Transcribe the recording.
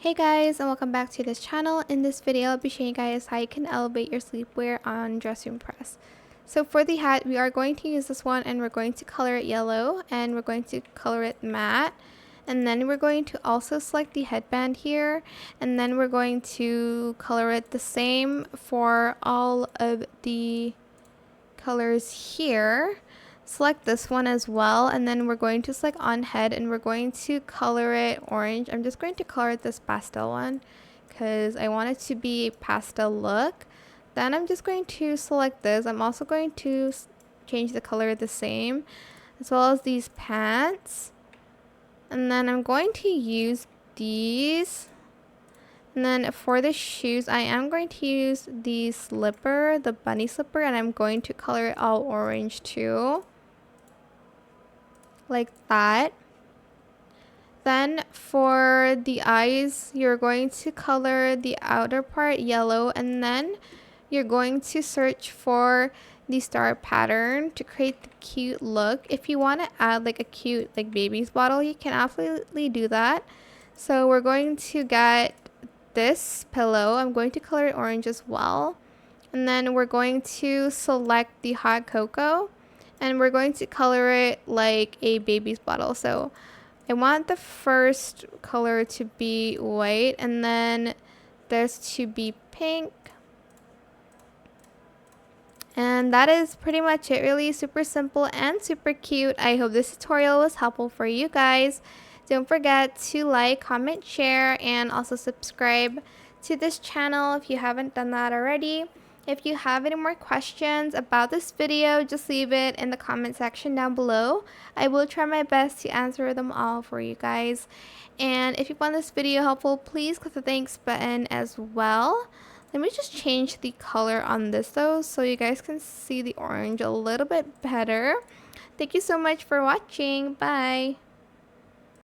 Hey guys, and welcome back to this channel. In this video, I'll be showing you guys how you can elevate your sleepwear on Dress Room Press. So for the hat, we are going to use this one and we're going to color it yellow and we're going to color it matte. And then we're going to also select the headband here, and then we're going to color it the same for all of the colors here. Select this one as well, and then we're going to select on head and we're going to color it orange. I'm just going to color it this pastel one because I want it to be a pastel look. Then I'm just going to select this. I'm also going to change the color the same, as well as these pants. And then I'm going to use these. And then for the shoes, I am going to use the slipper, the bunny slipper, and I'm going to color it all orange too. Like that. Then for the eyes, you're going to color the outer part yellow, and then you're going to search for the star pattern to create the cute look. If you want to add like a cute like baby's bottle, you can absolutely do that. So we're going to get this pillow. I'm going to color it orange as well. And then we're going to select the hot cocoa and we're going to color it like a baby's bottle. So I want the first color to be white and then this to be pink. And that is pretty much it. Really super simple and super cute. I hope this tutorial was helpful for you guys. Don't forget to like, comment, share, and also subscribe to this channel if you haven't done that already. If you have any more questions about this video, just leave it in the comment section down below. I will try my best to answer them all for you guys. And if you found this video helpful, please click the thanks button as well. Let me just change the color on this though so you guys can see the orange a little bit better. Thank you so much for watching. Bye.